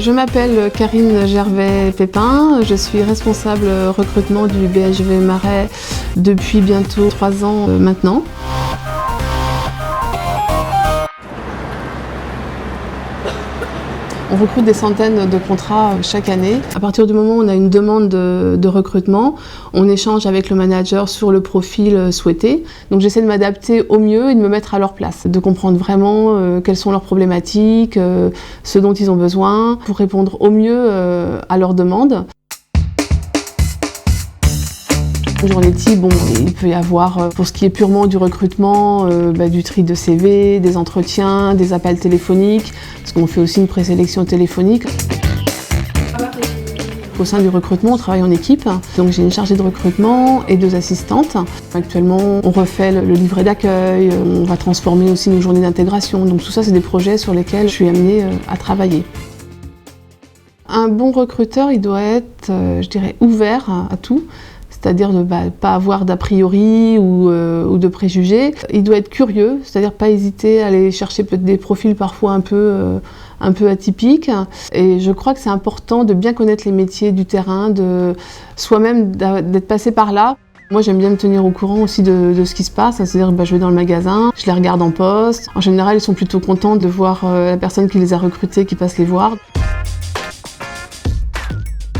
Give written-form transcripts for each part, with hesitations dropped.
Je m'appelle Karine Gervais-Pépin, je suis responsable recrutement du BHV Marais depuis bientôt 3 ans maintenant. On recrute des centaines de contrats chaque année. À partir du moment où on a une demande de recrutement, on échange avec le manager sur le profil souhaité. Donc j'essaie de m'adapter au mieux et de me mettre à leur place, de comprendre vraiment quelles sont leurs problématiques, ce dont ils ont besoin, pour répondre au mieux à leurs demandes. Une journée type, il peut y avoir, pour ce qui est purement du recrutement, du tri de CV, des entretiens, des appels téléphoniques, parce qu'on fait aussi une présélection téléphonique. Au sein du recrutement, on travaille en équipe, donc j'ai une chargée de recrutement et 2 assistantes. Actuellement, on refait le livret d'accueil, on va transformer aussi nos journées d'intégration, donc tout ça, c'est des projets sur lesquels je suis amenée à travailler. Un bon recruteur, il doit être, je dirais, ouvert à tout. C'est-à-dire ne pas avoir d'a priori ou de préjugés. Il doit être curieux, c'est-à-dire pas hésiter à aller chercher peut-être des profils parfois un peu atypiques. Et je crois que c'est important de bien connaître les métiers du terrain, de soi-même d'être passé par là. Moi, j'aime bien me tenir au courant aussi de ce qui se passe, c'est-à-dire je vais dans le magasin, je les regarde en poste. En général, ils sont plutôt contents de voir la personne qui les a recrutés, qui passe les voir.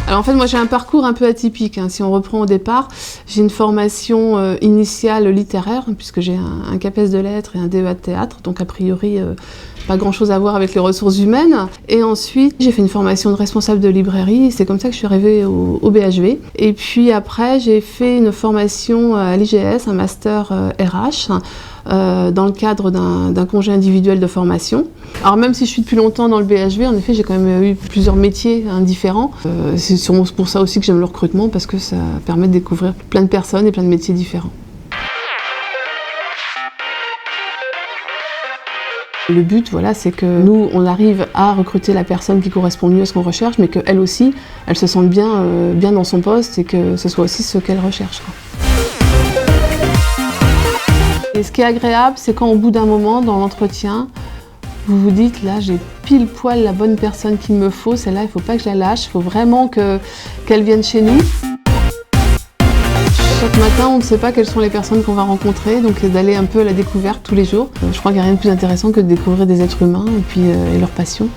Alors en fait, moi j'ai un parcours un peu atypique. Si on reprend au départ, j'ai une formation initiale littéraire, puisque j'ai un CAPES de lettres et un DEA de théâtre, donc a priori pas grand chose à voir avec les ressources humaines. Et ensuite, j'ai fait une formation de responsable de librairie, c'est comme ça que je suis arrivée au BHV. Et puis après, j'ai fait une formation à l'IGS, un master RH, dans le cadre d'un congé individuel de formation. Alors même si je suis depuis longtemps dans le BHV, en effet, j'ai quand même eu plusieurs métiers différents. C'est sûrement pour ça aussi que j'aime le recrutement, parce que ça permet de découvrir plein de personnes et plein de métiers différents. Le but, c'est que nous, on arrive à recruter la personne qui correspond mieux à ce qu'on recherche, mais qu'elle aussi, elle se sente bien dans son poste et que ce soit aussi ce qu'elle recherche. Et ce qui est agréable, c'est quand au bout d'un moment, dans l'entretien, vous vous dites, là, j'ai pile poil la bonne personne qu'il me faut, celle-là, il ne faut pas que je la lâche, il faut vraiment qu'elle vienne chez nous. Chaque matin, on ne sait pas quelles sont les personnes qu'on va rencontrer, donc d'aller un peu à la découverte tous les jours. Je crois qu'il n'y a rien de plus intéressant que de découvrir des êtres humains et leurs passions.